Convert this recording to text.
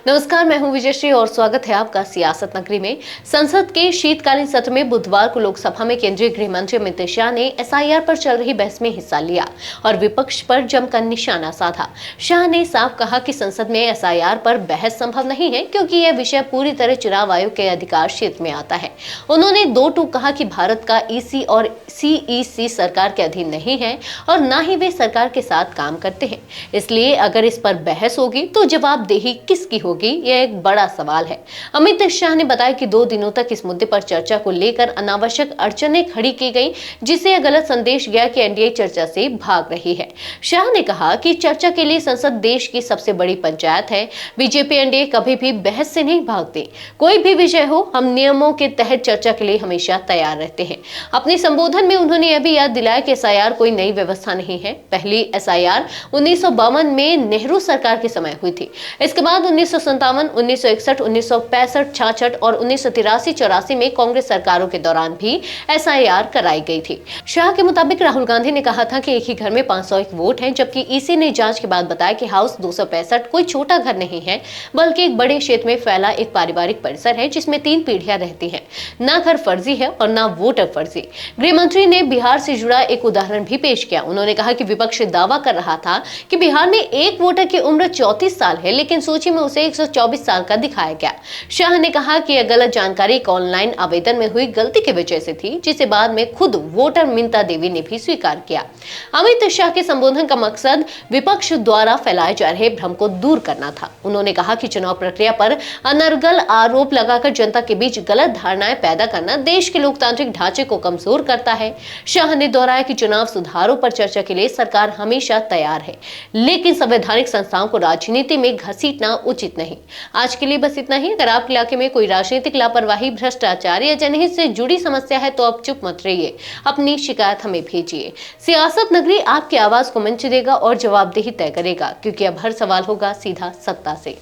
नमस्कार, मैं हूं विजयश्री और स्वागत है आपका सियासत नगरी में। संसद के शीतकालीन सत्र में बुधवार को लोकसभा में केंद्रीय गृह मंत्री अमित शाह ने एसआईआर पर चल रही बहस में हिस्सा लिया और विपक्ष पर जमकर निशाना साधा। शाह ने साफ कहा कि संसद में एसआईआर पर बहस संभव नहीं है क्योंकि यह विषय पूरी तरह चुनाव आयोग के अधिकार क्षेत्र में आता है। उन्होंने दो टूक कहा कि भारत का ईसी और सीईसी सरकार के अधीन नहीं है और न ही वे सरकार के साथ काम करते हैं, इसलिए अगर इस पर बहस होगी तो जवाबदेही किसकी होगी, यह एक बड़ा सवाल है। अमित शाह ने बताया कि 2 दिनों तक इस मुद्दे पर चर्चा को लेकर अनावश्यक अड़चनें खड़ी की गई, जिससे यह गलत संदेश गया कि एनडीए चर्चा से भाग रही है। शाह ने कहा कि चर्चा के लिए संसद देश की सबसे बड़ी पंचायत है। बीजेपी एनडीए कभी भी बहस से नहीं भागती। कोई भी विषय हो, हम नियमों के तहत चर्चा के लिए हमेशा तैयार रहते हैं। अपने संबोधन में उन्होंने यह भी याद दिलाया कि एसआईआर कोई नई व्यवस्था नहीं है। पहली एसआईआर 1952 में नेहरू सरकार के समय हुई थी। इसके बाद 1957, 1961, 1965, 66 और 1983-84 में कांग्रेस सरकारों के दौरान भी एसआईआर कराई गई थी। शाह के मुताबिक राहुल गांधी ने कहा था कि एक ही घर में 501 वोट हैं, जबकि ईसी ने जांच के बाद बताया कि हाउस 265 कोई छोटा घर नहीं है, बल्कि एक बड़े क्षेत्र में फैला एक पारिवारिक परिसर है जिसमें 3 पीढ़ियां रहती हैं। ना घर फर्जी है और ना वोटर फर्जी। गृह मंत्री ने बिहार से जुड़ा एक उदाहरण भी पेश किया। उन्होंने कहा कि विपक्ष दावा कर रहा था कि बिहार में एक वोटर की उम्र 34 साल है, लेकिन सूची में उसे 124 साल का दिखाया गया। शाह ने कहा कि यह गलत जानकारी एक ऑनलाइन आवेदन में हुई गलती की वजह से थी, जिसे बाद में खुद वोटर मिंता देवी ने भी स्वीकार किया। अमित शाह के संबोधन का मकसद विपक्ष द्वारा फैलाए जा रहे भ्रम को दूर करना था। उन्होंने कहा कि चुनाव प्रक्रिया पर अनर्गल आरोप लगाकर जनता के बीच गलत धारणाएं पैदा करना देश के लोकतांत्रिक ढांचे को कमजोर करता है। शाह ने दोहराया कि चुनाव सुधारों पर चर्चा के लिए सरकार हमेशा तैयार है, लेकिन संवैधानिक संस्थाओं को राजनीति में घसीटना उचित नहीं। आज के लिए बस इतना ही। अगर आपके इलाके में कोई राजनीतिक लापरवाही, भ्रष्टाचार या जनहित से जुड़ी समस्या है तो आप चुप मत रहिए, अपनी शिकायत हमें भेजिए। सियासत नगरी आपकी आवाज को मंच देगा और जवाबदेही तय करेगा, क्योंकि अब हर सवाल होगा सीधा सत्ता से।